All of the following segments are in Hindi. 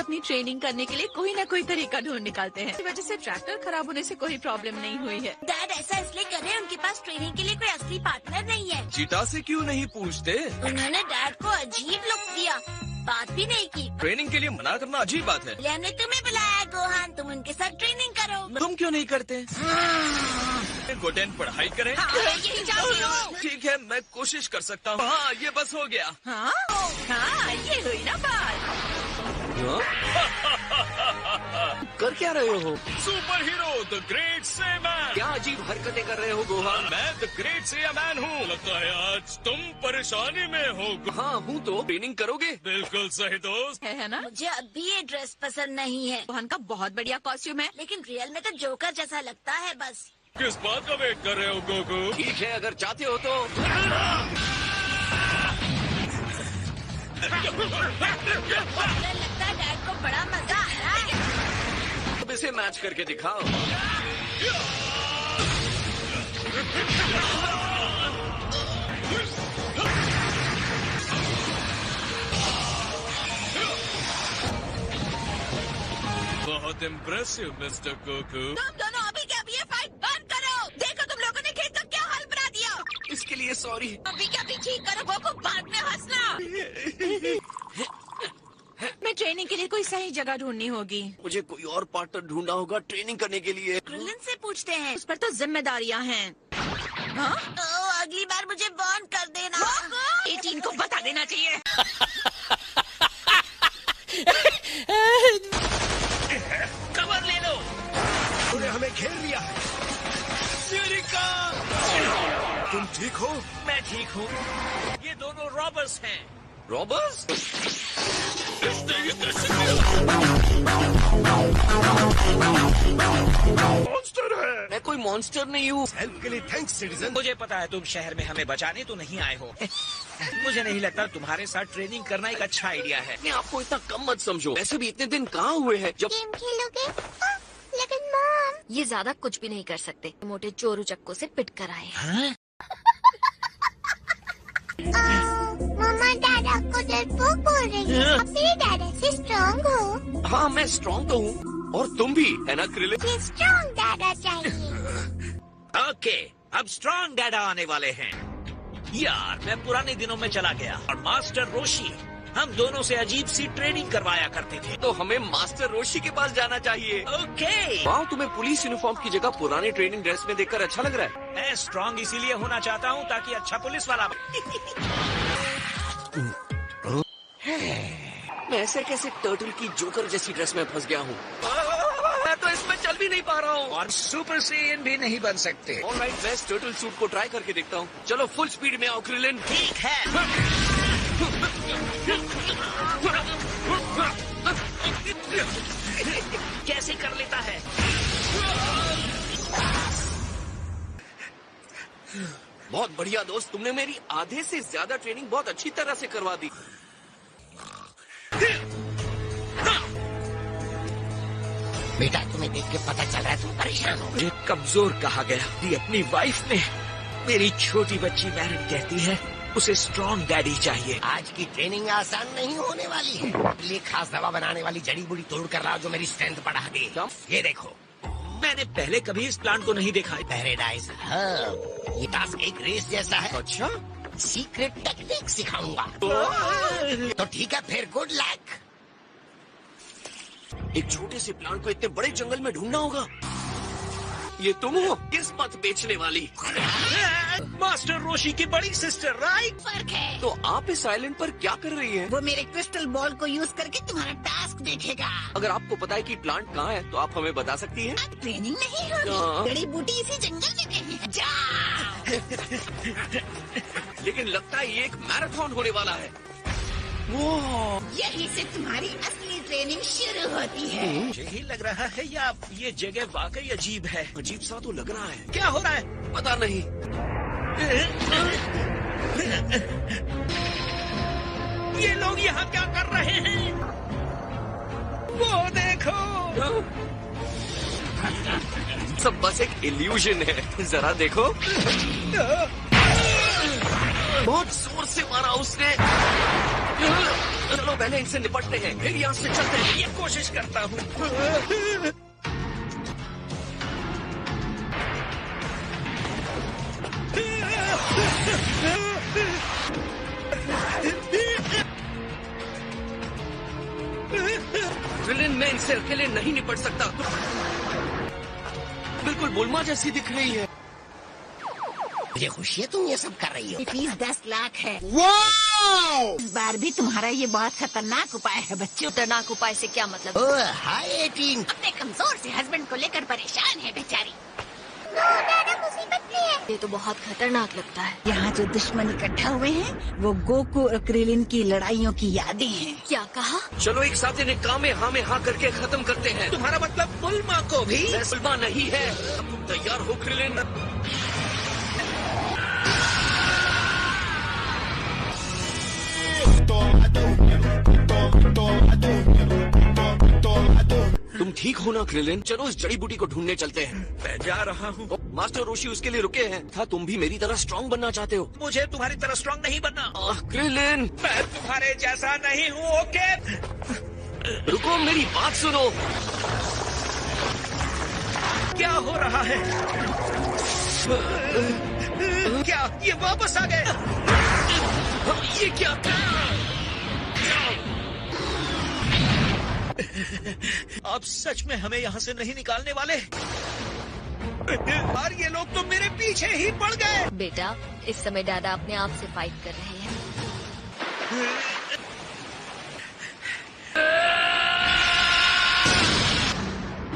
अपनी ट्रेनिंग करने के लिए कोई ना कोई तरीका ढूंढ निकालते हैं। इस वजह से ट्रैक्टर खराब होने से कोई प्रॉब्लम नहीं हुई है। डैड ऐसा इसलिए कर रहे हैं, उनके पास ट्रेनिंग के लिए कोई असली पार्टनर नहीं है। चीता से क्यों नहीं पूछते? उन्होंने डैड को अजीब लुक दिया, बात भी नहीं की। ट्रेनिंग के लिए मना करना अजीब बात है। हमने तुम्हें बुलाया गोहान, तुम उनके साथ ट्रेनिंग करो। तुम क्यों नहीं करते? गोटेन पढ़ाई करें। यही चाहती हूँ। ठीक है, मैं कोशिश कर सकता हूँ। हाँ, ये बस हो गया। हाँ, ये हुई ना बात। कर क्या रहे हो? सुपर हीरो द ग्रेट सेमैन। क्या अजीब हरकतें कर रहे हो गोहान? मैं द ग्रेट सेमैन हूँ। लगता है आज तुम परेशानी में हो। हाँ हूँ तो। ट्रेनिंग करोगे? बिल्कुल सही दोस्त। है ना? मुझे अब भी ये ड्रेस पसंद नहीं है। गोहान का बहुत बढ़िया कॉस्ट्यूम है, लेकिन रियल में तो जोकर जैसा लगता है बस। किस बात का वेट कर रहे हो गोकू? ठीक है, अगर चाहते हो तो। लगता है डैड को बड़ा मजा आ रहा है। अब इसे मैच करके दिखाओ। बहुत इम्प्रेसिव मिस्टर गोकू। तुम दोनों अभी के अभी ये फाइट बंद करो। देखो तुम लोगों ने खेत का क्या हाल बना दिया। इसके लिए सॉरी। अभी के अभी ठीक करो, वो को बाद में हंसना। मैं ट्रेनिंग के लिए कोई सही जगह ढूंढनी होगी। मुझे कोई और पार्टनर ढूंढना होगा ट्रेनिंग करने के लिए। क्रिलन से पूछते हैं। उस पर तो जिम्मेदारियाँ हैं। हाँ? अगली बार मुझे वार्न कर देना। 18 को बता देना चाहिए। कवर ले लो। उन्हें हमें घेर लिया है। तुम ठीक हो? मैं ठीक हूँ। ये दोनों रॉबर्स हैं। रॉबर्स? मॉन्स्टर है। मैं कोई मॉन्स्टर नहीं हूँ। हेल्प के लिए थैंक्स सिटीजन। मुझे पता है तुम शहर में हमें बचाने तो नहीं आए हो। मुझे नहीं लगता तुम्हारे साथ ट्रेनिंग करना एक अच्छा आइडिया है। मैं आपको इतना कम मत समझो। वैसे भी इतने दिन कहाँ हुए हैं जब। गेम खेलोगे? लेकिन मॉम, ये ज्यादा कुछ भी नहीं कर सकते। मोटे चोरू चक्कों से पिट कर आए। हाँ? मम्मा दादा को डरपोक बोल रही है। अब मेरे दादा से स्ट्रॉन्ग हो। हाँ, मैं स्ट्रॉन्ग तो हूँ और तुम भी है ना क्रिलिन? मुझे स्ट्रॉन्ग दादा चाहिए। ओके, अब स्ट्रॉन्ग डैडा आने वाले हैं। यार, मैं पुराने दिनों में चला गया और मास्टर रोशी हम दोनों से अजीब सी ट्रेनिंग करवाया करते थे। तो हमें मास्टर रोशी के पास जाना चाहिए। ओके। वाह, तुम्हें पुलिस यूनिफॉर्म की जगह पुराने ट्रेनिंग ड्रेस में देखकर अच्छा लग रहा है। मैं स्ट्रॉन्ग इसीलिए होना चाहता हूँ ताकि अच्छा पुलिस वाला मैं ऐसे कैसे टर्टल की जोकर जैसी ड्रेस में फंस गया हूँ। मैं तो इसमें चल भी नहीं पा रहा हूँ। और सुपर सेयन भी नहीं बन सकते। ऑलराइट, मैं इस टर्टल सूट को ट्राई करके देखता हूँ। चलो फुल स्पीड में आओ क्रिलिन। ठीक है। कैसे कर लेता है? बहुत बढ़िया दोस्त, तुमने मेरी आधे से ज्यादा ट्रेनिंग बहुत अच्छी तरह से करवा दी। बेटा, तुम्हें देख के पता चल रहा है तुम परेशान हो। मुझे कमजोर कहा गया। ये अपनी वाइफ ने मेरी छोटी बच्ची मैरिड कहती है उसे स्ट्रॉन्ग डैडी चाहिए। आज की ट्रेनिंग आसान नहीं होने वाली है। लिए खास दवा बनाने वाली जड़ी बूटी तोड़ कर रहा जो मेरी स्ट्रेंथ बढ़ा दे। ये देखो, मैंने पहले कभी इस प्लांट को नहीं देखा। Paradise herb. ये टास्क एक रेस जैसा है। अच्छा, सीक्रेट टेक्निक सिखाऊंगा। तो ठीक है फिर, गुड लक। एक छोटे से प्लांट को इतने बड़े जंगल में ढूंढना होगा। ये तुम हो किस्मत बेचने वाली। मास्टर रोशी की बड़ी सिस्टर, राइट? फर्क है। तो आप इस आइलैंड पर क्या कर रही हैं? वो मेरे क्रिस्टल बॉल को यूज करके तुम्हारा टास्क देखेगा। अगर आपको पता है कि प्लांट कहाँ है तो आप हमें बता सकती हैं। ट्रेनिंग नहीं हाँ। होगी, जड़ी बूटी इसी जंगल में कहीं है। जा। लेकिन लगता है ये एक मैराथन होने वाला है। वो यही से तुम्हारी असली ट्रेनिंग शुरू होती है। मुझे ही लग रहा है या ये जगह वाकई अजीब है। अजीब सा तो लग रहा है। क्या हो रहा है? पता नहीं। ये लोग यहाँ क्या कर रहे हैं? वो देखो। सब बस एक इल्यूजन है। जरा देखो। बहुत जोर से मारा उसने। चलो पहले इनसे निपटते हैं, फिर यहाँ से चलते हैं। ये कोशिश करता हूँ। क्रिलिन, मैं इनसे अकेले नहीं निपट सकता। बिल्कुल बुल्मा जैसी दिख रही है। मुझे खुशी है तुम ये सब कर रही हो। फीस 10 लाख है। इस बार भी तुम्हारा ये बहुत खतरनाक उपाय है बच्चों। खतरनाक उपाय से क्या मतलब? हाय 18। अपने कमजोर से हस्बैंड को लेकर परेशान है बेचारी। दादा मुसीबत में है। ये तो बहुत खतरनाक लगता है। यहाँ जो दुश्मन इकट्ठा हुए हैं वो गोकू और क्रिलिन की लड़ाइयों की यादें हैं। क्या कहा? चलो एक साथ इन्हें काम में हाँ करके खत्म करते हैं। तुम्हारा मतलब बुल्मा को भी? बुल्मा नहीं है। अब तुम तैयार हो क्रिलिन? तुम ठीक हो ना क्रिलिन? चलो इस जड़ी बूटी को ढूंढने चलते हैं। मैं जा रहा हूँ। मास्टर रोशी उसके लिए रुके हैं। था तुम भी मेरी तरह स्ट्रांग बनना चाहते हो? मुझे तुम्हारी तरह स्ट्रांग नहीं बनना। क्रिलिन, मैं तुम्हारे जैसा नहीं हूँ, ओके? रुको, मेरी बात सुनो। क्या हो रहा है? क्या ये वापस आ गए? ये क्या? आप सच में हमें यहाँ से नहीं निकालने वाले? और ये लोग तो मेरे पीछे ही पड़ गए। बेटा, इस समय दादा अपने आप से फाइट कर रहे हैं।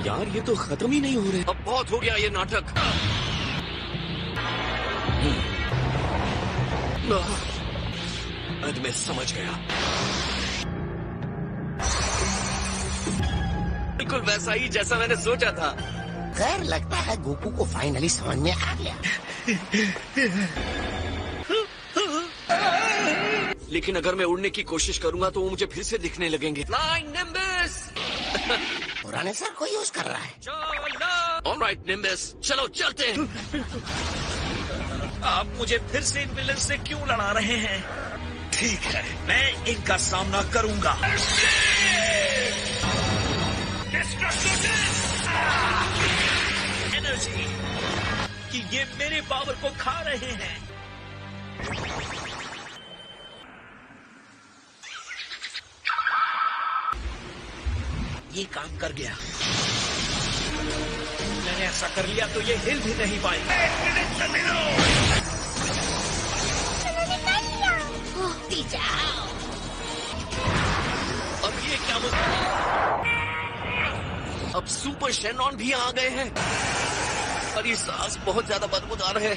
यार ये तो खत्म ही नहीं हो रहे। अब बहुत हो गया ये नाटक। मैं समझ गया। बिल्कुल वैसा ही जैसा मैंने सोचा था। खैर लगता है गोकू को फाइनली समझ में आ गया। लेकिन अगर मैं उड़ने की कोशिश करूंगा तो वो मुझे फिर से दिखने लगेंगे। Flying nimbus. पुराने सर को यूज कर रहा है। चलो। ऑलराइट निम्बस, चलो चलते हैं। आप मुझे फिर से इन विलन से क्यों लड़ा रहे हैं? ठीक है, मैं इनका सामना करूंगा। एनर्जी कि ये मेरे पावर को खा रहे हैं। ये काम कर गया। मैंने ऐसा कर लिया तो ये हिल भी नहीं पाएंगे। अब ये क्या अब सुपर शेनॉन भी आ गए हैं। और ये सांस बहुत ज्यादा बदबूदार है।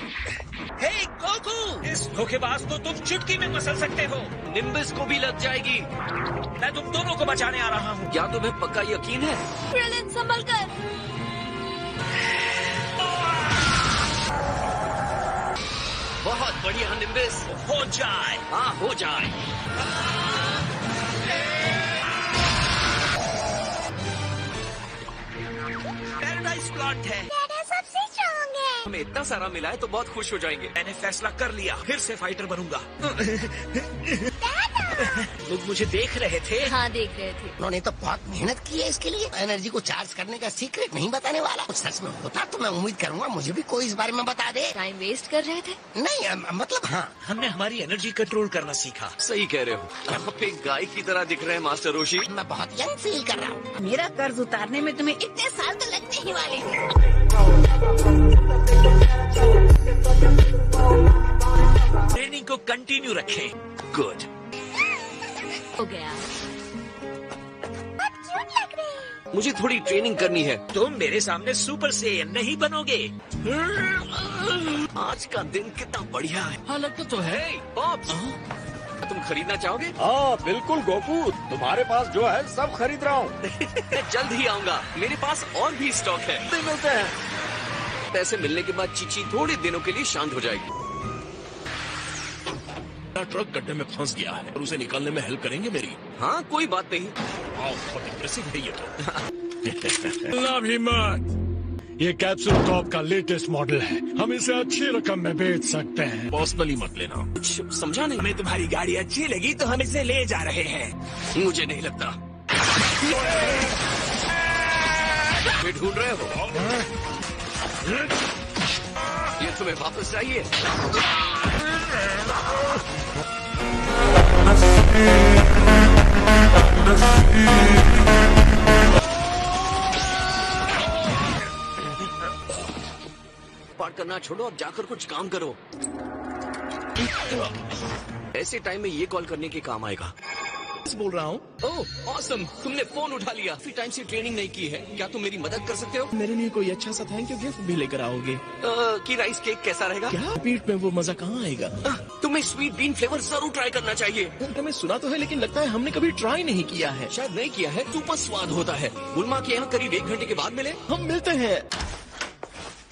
हे गोकू, इस धोखेबाज को तुम चुटकी में मसल सकते हो। निम्बस को भी लग जाएगी। मैं तुम दोनों को बचाने आ रहा हूँ। क्या तुम्हें पक्का यकीन है? क्रिलिन, संभल कर। बहुत बढ़िया निम्बस। हो जाए। हाँ हो जाए। पैराडाइज प्लांट है। दादा सबसे स्ट्रॉन्ग है। हमें इतना सारा मिला है तो बहुत खुश हो जाएंगे। मैंने फैसला कर लिया, फिर से फाइटर बनूंगा। लोग मुझे देख रहे थे। हाँ, देख रहे थे। उन्होंने तो बहुत मेहनत की है इसके लिए। एनर्जी को चार्ज करने का सीक्रेट नहीं बताने वाला। कुछ सच में होता तो मैं उम्मीद करूंगा मुझे भी कोई इस बारे में बता दे। टाइम वेस्ट कर रहे थे? नहीं मतलब हाँ। हमने हमारी एनर्जी कंट्रोल करना सीखा। सही कह रहे हो। आप एक गाय की तरह दिख रहे हैं मास्टर रोशी। मैं बहुत यंग फील कर रहा हूँ। मेरा कर्ज उतारने में तुम्हें इतने साल तो लगने ही वाले हैं। ट्रेनिंग को कंटिन्यू रखें। गुड। हो गया। बहुत क्यूट लग रहे हैं। मुझे थोड़ी ट्रेनिंग करनी है। तुम मेरे सामने सुपर सेयन नहीं बनोगे। आज का दिन कितना बढ़िया है। हाँ लगता तो है। पॉप्स, तुम खरीदना चाहोगे? हाँ बिल्कुल गोकू, तुम्हारे पास जो है सब खरीद रहा हूँ। मैं जल्द ही आऊंगा। मेरे पास और भी स्टॉक है। मिलते हैं। पैसे मिलने के बाद चीची थोड़े दिनों के लिए शांत हो जाएगी। ट्रक गड्ढे में फंस गया है और उसे निकालने में हेल्प करेंगे मेरी? हाँ कोई बात नहीं। बहुत इम्प्रेसिव है ये तो। Love him much. ये कैप्सूल कॉप का लेटेस्ट मॉडल है, हम इसे अच्छी रकम में बेच सकते हैं। पर्सनली मत लेना। कुछ समझा नहीं। हमें तुम्हारी गाड़ी अच्छी लगी तो हम इसे ले जा रहे हैं। मुझे नहीं लगता। ये ढूंढ रहे हो? ये तुम्हें वापस चाहिए? पार्ट करना छोड़ो, अब जाकर कुछ काम करो। ऐसे टाइम में ये कॉल करने के काम आएगा। बोल रहा हूँ। ओह ऑसम, तुमने फोन उठा लिया। काफी टाइम से ट्रेनिंग नहीं की है, क्या तुम मेरी मदद कर सकते हो? मेरे लिए कोई अच्छा सा थैंक यू गिफ्ट भी लेकर आओगे? कि राइस केक कैसा रहेगा? क्या पीठ में वो मजा कहाँ आएगा? तुम्हें स्वीट बीन फ्लेवर जरूर ट्राई करना चाहिए। तुम्हें सुना तो है, लेकिन लगता है हमने कभी ट्राई नहीं किया है। शायद नहीं किया है, सुपर स्वाद होता है। गुलमा के यहाँ करीब 1 घंटे के बाद मिले। हम मिलते हैं।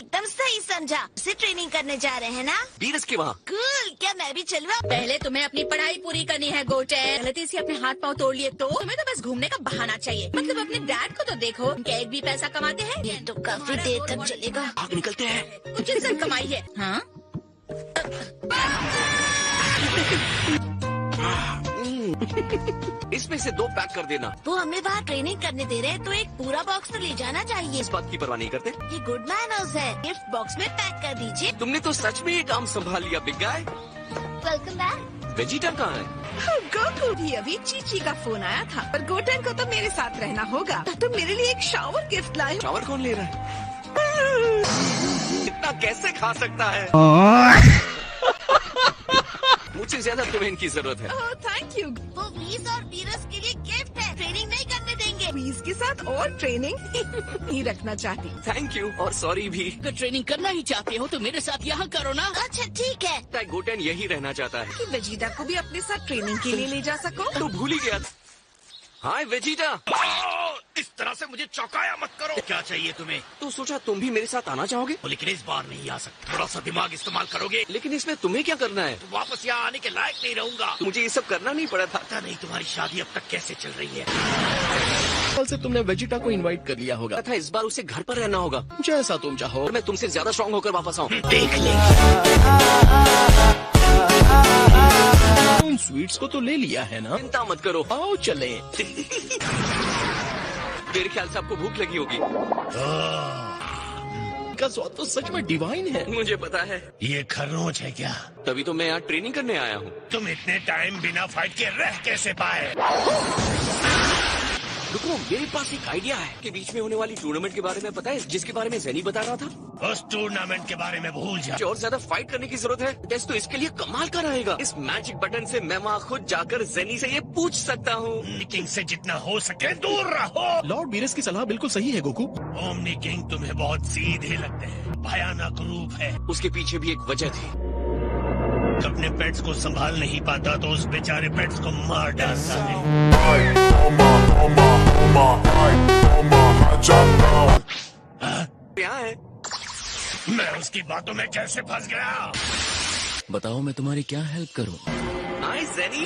एकदम सही समझा। से ट्रेनिंग करने जा रहे हैं ना? बीरस के वहाँ। कूल, क्या मैं भी चलूँ? पहले तुम्हें अपनी पढ़ाई पूरी करनी है गोटे। गलती से अपने हाथ पाँव तोड़ लिए तो तुम्हें तो बस घूमने का बहाना चाहिए। मतलब अपने डैड को तो देखो, क्या एक भी पैसा कमाते हैं? ये तो काफी देर तक चलेगा। आग निकलते हैं। कुछ इज्जत कमाई है। हाँ इसमें से 2 पैक कर देना। वो हमें वहाँ ट्रेनिंग करने दे रहे हैं तो एक पूरा बॉक्स तो ले जाना चाहिए। इस बात की परवाह नहीं करते। ये गुड मैनर्स है। गिफ्ट बॉक्स में पैक कर दीजिए। तुमने तो सच में ये काम संभाल लिया big guy. Welcome back. Vegeta कहाँ है? गोकू भी अभी चीची का फोन आया था, पर गोटेन को तो मेरे साथ रहना होगा। तो मेरे लिए एक शावर गिफ्ट लाए। शावर कौन ले रहा है? इतना कैसे खा सकता है? मुझे ज्यादा तुम्हें इनकी जरूरत है। Oh thank you. वो वीज और वीरस के लिए गिफ्ट है। ट्रेनिंग नहीं करने देंगे। वीज के साथ और ट्रेनिंग नहीं रखना चाहती। थैंक यू और सॉरी भी। अगर ट्रेनिंग करना ही चाहते हो तो मेरे साथ यहाँ करो ना। अच्छा ठीक है। गोटेन यही रहना चाहता है। कि वेजिटा को भी अपने साथ ट्रेनिंग के लिए ले जा सको। तो भूल ही गया। हाय वेजिटा। इस तरह से मुझे चौंकाया मत करो। क्या चाहिए तुम्हें? तो सोचा तुम भी मेरे साथ आना चाहोगे? लेकिन इस बार नहीं आ सकते। थोड़ा सा दिमाग इस्तेमाल करोगे? लेकिन इसमें तुम्हें क्या करना है? तो वापस यहाँ आने के लायक नहीं रहूंगा। मुझे ये सब करना नहीं पड़ा था। पता नहीं तुम्हारी शादी अब तक कैसे चल रही है। कल से तुमने वेजिटा को इनवाइट कर लिया होगा। था इस बार उसे घर पर रहना होगा। जैसा तुम चाहो। और मैं तुमसे ज्यादा स्ट्रॉन्ग होकर वापस आऊँ। देख ले। उन स्वीट्स को तो ले लिया है ना? चिंता मत करो। आओ चले। मेरे ख्याल से आपको भूख लगी होगी। का स्वाद तो सच में डिवाइन है। मुझे पता है। ये खरनोच है क्या? तभी तो मैं यहाँ ट्रेनिंग करने आया हूँ। तुम इतने टाइम बिना फाइट के रह कैसे पाए? रुको, मेरे पास एक आइडिया है कि बीच में होने वाली टूर्नामेंट के बारे में पता है, जिसके बारे में ज़ेनी बता रहा था। उस टूर्नामेंट के बारे में भूल जा। और ज्यादा फाइट करने की जरूरत है। टेस्ट तो इसके लिए कमाल का रहेगा। इस मैजिक बटन से मैं वहाँ खुद जाकर ज़ेनी से ये पूछ सकता हूँ। ओमनी किंग से जितना हो सके दूर रहो। लॉर्ड बीरस की सलाह बिल्कुल सही है गोकू। ओमनी किंग तुम्हें बहुत सीधे लगते हैं। भयानक रूप है। उसके पीछे भी एक वजह थी। अपने पेट्स को संभाल नहीं पाता तो उस बेचारे पेट्स को मार डालता है। क्या है? मैं उसकी बातों में कैसे फंस गया? बताओ मैं तुम्हारी क्या हेल्प करूं? हाय ज़ेनी।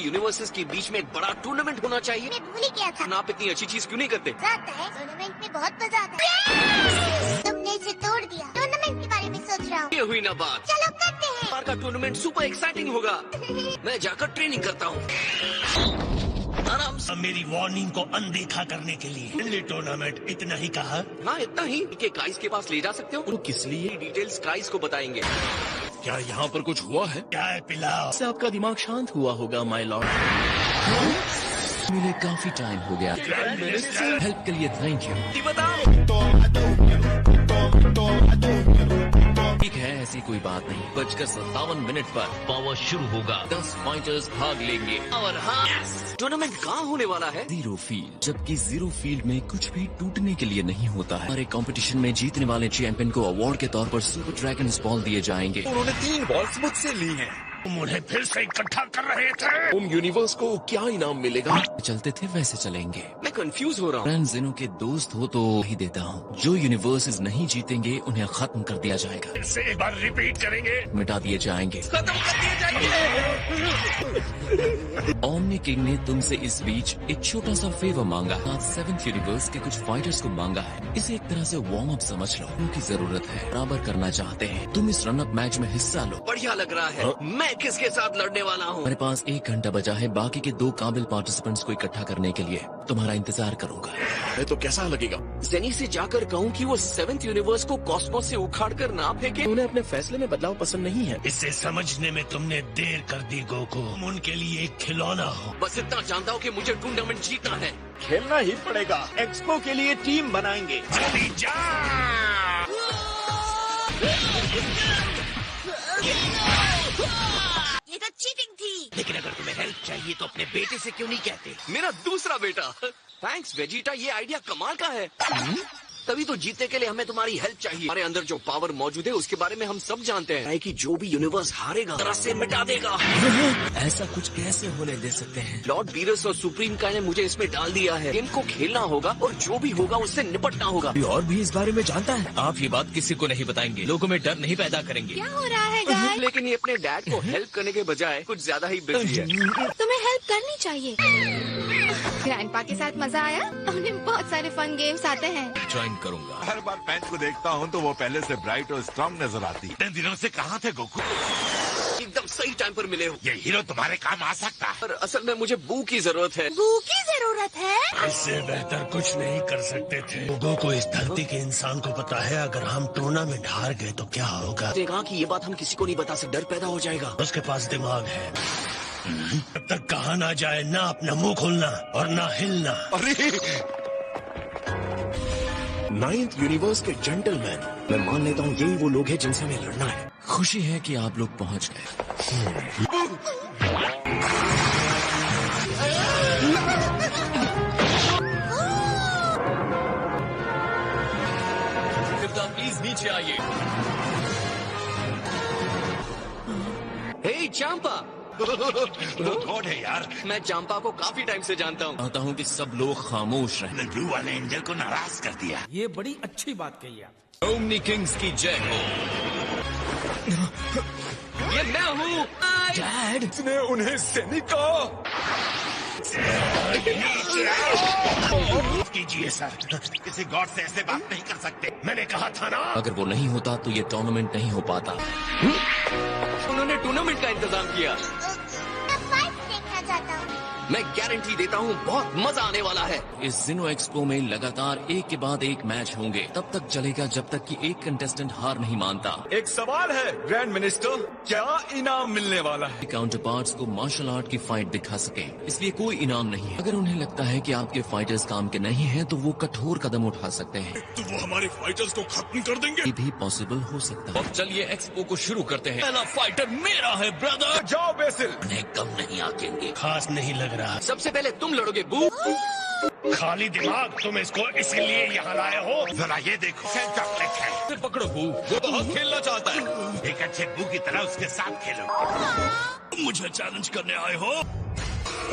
यूनिवर्सेस के बीच में एक बड़ा टूर्नामेंट होना चाहिए। मैं भूल ही गया था। आप इतनी अच्छी चीज क्यों नहीं करते? मजा आता है। टूर्नामेंट में बहुत मजा आता है। तुमने इसे तोड़ दिया। टूर्नामेंट के बारे में सोच रहा हूँ। ये हुई ना बात। चलो करते हैं। बार का टूर्नामेंट सुपर एक्साइटिंग होगा। मैं जाकर ट्रेनिंग करता हूँ। आराम से। मेरी वार्निंग को अनदेखा करने के लिए फ्रेंडली टूर्नामेंट इतना ही कहा? हाँ इतना ही। के काइस के पास ले जा सकते हो? वो किस लिए? डिटेल्स काइस को बताएंगे। क्या यहाँ पर कुछ हुआ है? चाय पिलाओ। इससे आपका दिमाग शांत हुआ होगा माय लॉर्ड। मुझे काफी टाइम हो गया। हेल्प के लिए थैंक यू। बताओ। ठीक है, ऐसी कोई बात नहीं। 5:57 पर पावर शुरू होगा। 10 फाइटर्स भाग लेंगे। और हाँ, टूर्नामेंट कहाँ होने वाला है? Zero field. जबकि जीरो फील्ड में कुछ भी टूटने के लिए नहीं होता है। हमारे कंपटीशन में जीतने वाले चैंपियन को अवार्ड के तौर पर सुपर ड्रैगन बॉल दिए जाएंगे। उन्होंने 3 बॉल्स मुझसे ली हैं। तुम उन्हें फिर से इकट्ठा कर रहे थे। तुम यूनिवर्स को क्या इनाम मिलेगा? चलते थे वैसे चलेंगे। मैं कंफ्यूज हो रहा हूँ। फ्रेंड्स जिनों के दोस्त हो तो ही देता हूँ। जो यूनिवर्सेस नहीं जीतेंगे उन्हें खत्म कर दिया जाएगा। फिर से एक बार रिपीट करेंगे। मिटा दिए जाएंगे। खत्म कर दिए जाएंगे। ओमनी किंग ने तुमसे इस बीच एक छोटा सा फेवर मांगा है। 7th यूनिवर्स के कुछ फाइटर्स को मांगा है। इसे एक तरह से वार्म अप समझ लो। उनकी जरूरत है, बराबर करना चाहते हैं। तुम इस रन अप मैच में हिस्सा लो। बढ़िया लग रहा है। मैं किसके साथ लड़ने वाला हूँ? मेरे पास 1 घंटा बचा है बाकी के 2 काबिल पार्टिसिपेंट्स को इकट्ठा करने के लिए। तुम्हारा इंतजार करूंगा। मैं तो कैसा लगेगा? जेनी से जाकर कहूँ कि वो 7th यूनिवर्स को कॉस्मोस से उखाड़ कर ना फेंके। उन्हें अपने फैसले में बदलाव पसंद नहीं है। इसे समझने में तुमने देर कर दी गोकू। तुम उनके लिए एक खिलौना हो। बस इतना जानता हूँ कि मुझे टूर्नामेंट जीतना है। खेलना ही पड़ेगा। एक्सपो के लिए टीम बनाएंगे। जल्दी जा। ये तो चीटिंग थी। लेकिन अगर तुम्हें हेल्प चाहिए तो अपने बेटे से क्यों नहीं कहते? मेरा दूसरा बेटा। थैंक्स वेजिटा, ये आइडिया कमाल का है। तभी तो जीतने के लिए हमें तुम्हारी हेल्प चाहिए। हमारे अंदर जो पावर मौजूद है उसके बारे में हम सब जानते हैं कि जो भी यूनिवर्स हारेगा तरह से मिटा देगा। ऐसा कुछ कैसे होने दे सकते हैं? लॉर्ड बीरस और सुप्रीम का ने मुझे इसमें डाल दिया है। गेम को खेलना होगा और जो भी होगा उससे निपटना होगा। और भी इस बारे में जानता है? आप ये बात किसी को नहीं बताएंगे। लोगों में डर नहीं पैदा करेंगे। क्या हो रहा है गाइस? लेकिन ये अपने डैड को हेल्प करने के बजाय कुछ ज्यादा ही बिजी है। तुम्हें हेल्प करनी चाहिए। ग्रैंडपा के साथ मजा आया? उन्हें बहुत सारे फन गेम्स आते हैं। ज्वाइन करूंगा। हर बार पैंच को देखता हूँ तो वो पहले से ब्राइट और स्ट्रांग नजर आती। इतने दिनों से कहाँ थे गोकू? एकदम सही टाइम पर मिले हो। ये हीरो तुम्हारे काम आ सकता है। पर असल में मुझे बू की जरूरत है। बू की जरूरत है? इससे बेहतर कुछ नहीं कर सकते थे। लोगों को इस धरती के इंसान को पता है अगर हम टूर्नामेंट हार गए तो क्या होगा। देखा कि ये बात हम किसी को नहीं बता सकते, डर पैदा हो जाएगा। उसके पास दिमाग है। जब तक कहा ना जाए ना अपना मुंह खोलना और ना हिलना। अरे 9th यूनिवर्स के जेंटलमैन। मैं मान लेता हूँ यही वो लोग हैं जिनसे हमें लड़ना है। खुशी है कि आप लोग पहुंच गए। प्लीज नीचे आइए। हे चांपा। वो कौन है यार? मैं चांपा को काफी टाइम से जानता हूँ। चाहता हूँ कि सब लोग खामोश रहें। ब्लू वाले एंजल को नाराज कर दिया। ये बड़ी अच्छी बात कही आप। ओमनी किंग्स की जय हो। ये मैं हूँ। डैड, इसने उन्हें सैनिक कहा। कीजिए सर, किसी गॉड से ऐसे बात नहीं कर सकते। मैंने कहा था ना। अगर वो नहीं होता तो ये टूर्नामेंट नहीं हो पाता। उन्होंने टूर्नामेंट का इंतजाम किया। मैं फाइट देखना चाहता हूँ। मैं गारंटी देता हूँ बहुत मजा आने वाला है। इस जिनो एक्सपो में लगातार एक के बाद एक मैच होंगे। तब तक चलेगा जब तक कि एक कंटेस्टेंट हार नहीं मानता। एक सवाल है ग्रैंड मिनिस्टर, क्या इनाम मिलने वाला है? काउंटर पार्ट्स को मार्शल आर्ट की फाइट दिखा सके, इसलिए कोई इनाम नहीं है। अगर उन्हें लगता है कि आपके फाइटर्स काम के नहीं हैं, तो वो कठोर कदम उठा सकते हैं। तो वो हमारे फाइटर्स को खत्म कर देंगे। ये भी पॉसिबल हो सकता है। अब चलिए एक्सपो को शुरू करते हैं। पहला फाइटर मेरा है ब्रदर। जाओ बेसिल। उन्हें कम नहीं आकेंगे। खास नहीं लग रहा। सबसे पहले तुम लड़ोगे बू। खाली दिमाग, तुम इसको इसीलिए यहाँ लाए हो। जरा ये देखो, चॉकलेट है। पकड़ो बू, वो बहुत खेलना चाहता है। एक अच्छे बू की तरह उसके साथ खेलो। मुझे चैलेंज करने आए हो?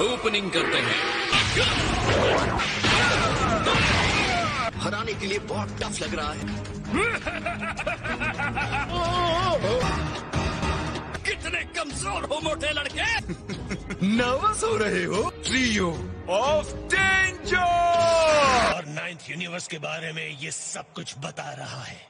ओपनिंग करते हैं। हराने के लिए बहुत टफ लग रहा है। कितने कमजोर हो मोटे लड़के। नर्वस हो रहे हो? Trio of danger. और 9th यूनिवर्स के बारे में ये सब कुछ बता रहा है।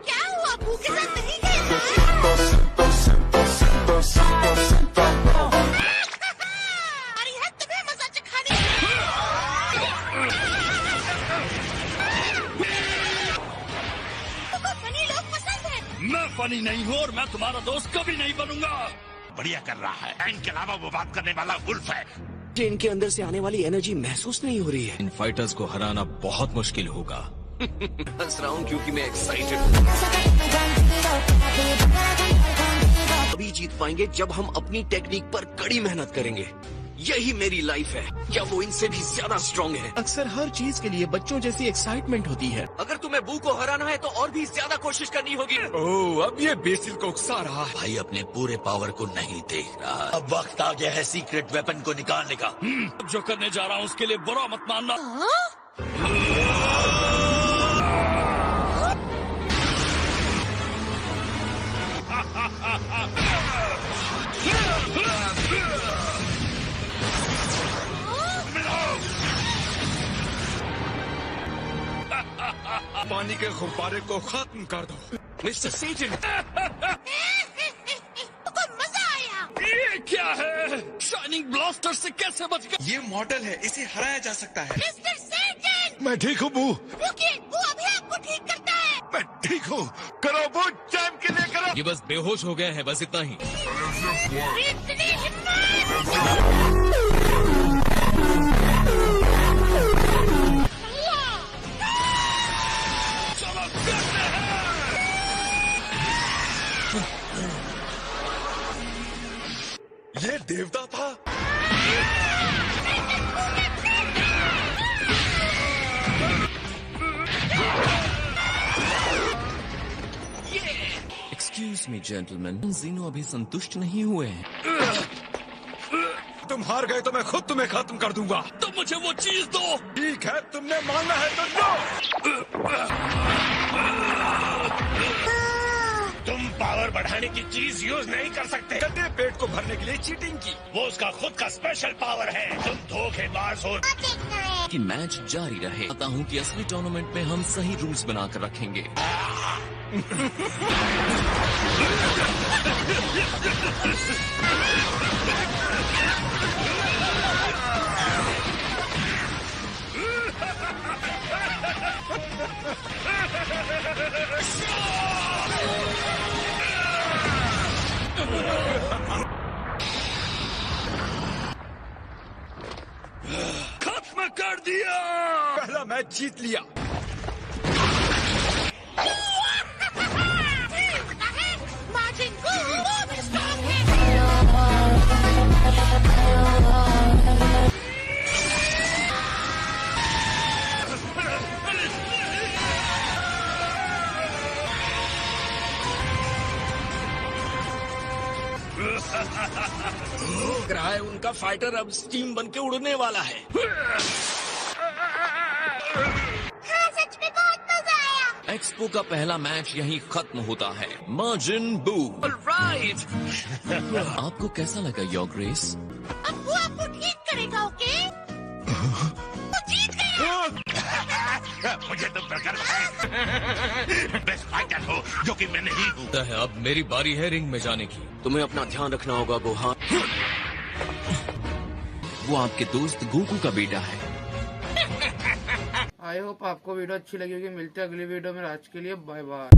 क्या हुआ? बू के साथ नहीं खेलना? तुम्हें मजा चखाने। फनी लोग पसंद है। मैं फनी नहीं हूँ और मैं तुम्हारा दोस्त कभी नहीं बनूंगा। बढ़िया कर रहा है। इनके अलावा वो बात करने वाला उल्फ है। इनके अंदर से आने वाली एनर्जी महसूस नहीं हो रही है। इन फाइटर्स को हराना बहुत मुश्किल होगा। हंस रहा हूँ क्योंकि मैं एक्साइटेड हूँ। अभी जीत पाएंगे जब हम अपनी टेक्निक पर कड़ी मेहनत करेंगे। यही मेरी लाइफ है। क्या वो इनसे भी ज्यादा स्ट्रॉन्ग है? अक्सर हर चीज के लिए बच्चों जैसी एक्साइटमेंट होती है। अगर तुम्हें बू को हराना है तो और भी ज्यादा कोशिश करनी होगी। ओह, अब ये बेसिल को उकसा रहा है। भाई अपने पूरे पावर को नहीं देख रहा। अब वक्त आ गया है सीक्रेट वेपन को निकालने का। जो करने जा रहा हूँ उसके लिए बुरा मत मानना। पानी के गुब्बारे को खत्म कर दो। मिस्टर सेजन, मजा आया। ये क्या है? शाइनिंग ब्लास्टर से कैसे बच गया? ये मॉडल है, इसे हराया जा सकता है। मिस्टर सेजन, मैं ठीक हूँ बू। रुकिए, वो अभी आपको ठीक करता है। मैं ठीक हूँ। करो बू, चैंप के लिए करो। ये बस बेहोश हो गया है, बस इतना ही। इतनी हिम्मत! ये देवता था। एक्सक्यूज मी जेंटलमैन, जीनो अभी संतुष्ट नहीं हुए हैं। तुम हार गए तो मैं खुद तुम्हें खत्म कर दूंगा। तो मुझे वो चीज दो। ठीक है, तुमने मानना है तो लो। तुम पावर बढ़ाने की चीज यूज नहीं कर सकते। गड्ढे पेट को भरने के लिए चीटिंग की। वो उसका खुद का स्पेशल पावर है। तुम धोखेबाज हो। कि मैच जारी रहे। कहता हूँ कि असली टूर्नामेंट में हम सही रूल्स बनाकर रखेंगे। खत्म कर दिया। पहला मैच जीत लिया। लग रहा है उनका फाइटर अब स्टीम बन के उड़ने वाला है। हाँ, सच में बहुत मजा आया। एक्सपो का पहला मैच यहीं खत्म होता है। मार्जिन बू। राइट। आपको कैसा लगा योर ग्रेस? अब वो आपको ठीक करेगा, ओके? वो जीत गया। मुझे तुम पर गर्व है। बेस्ट फाइटर हो जो कि मैं नहीं हूँ। है अब मेरी बारी है रिंग में जाने की। तुम्हें अपना ध्यान रखना होगा गोहान। वो आपके दोस्त गोकू का बेटा है। आई होप आपको वीडियो अच्छी लगी होगी। मिलते हैं अगली वीडियो में। आज के लिए बाय बाय।